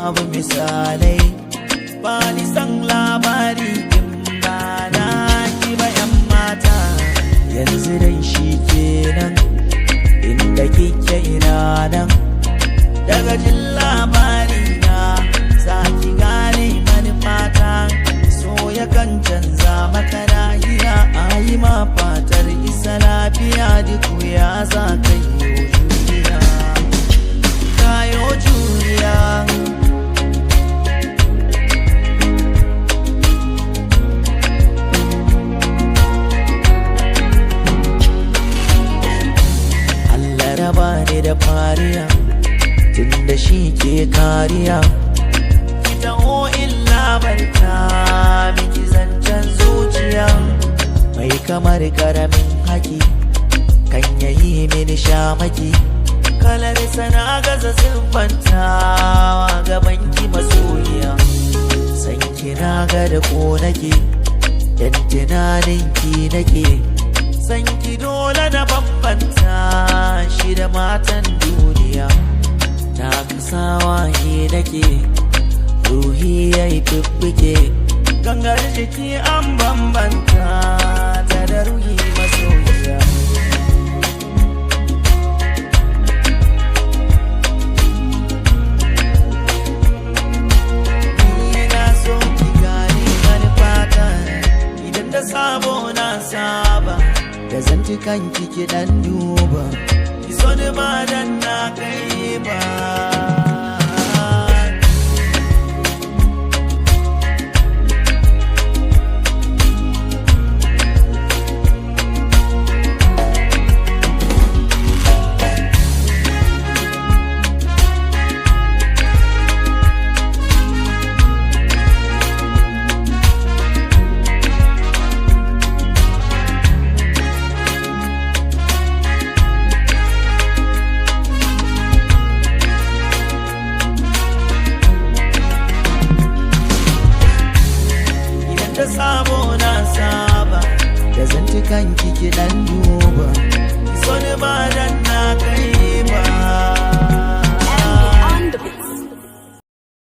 babu misalai, ba ni san labari in ba na ki ba yan mata. Yanzu dai shi kenan, inda kike ina nan, daga jin labari na za ki gane manufata. So yakan canza maka nahiya, a yi ma fatar isa lafiya, duk wuya za ka yi juriya, kayo juriya. Allah raba ni da fariya, tunda shi ke kariya. Kita o illa barka miki zancen zuciya, mai kamar karamin haki kan yayi mini shamaki. Kalar sana gaza siffantawa gaban ki masoyiya, san kina ga da ko nake, yan tunanin ki nake. San ki dole na bambanta shi da matan duniya, ta kasawa ne nake, ruhi yayi fiffike, gangar jiki an bambanta ta da ruhi masoyiya. Ina so ki gane manufata, idan da sabo na saba, da zantukan kiki dan duba, ki so ni ba dan na kai ba. Da sabo na saba, da zantukan kiki dan duba, so ni ba dan na kai ba.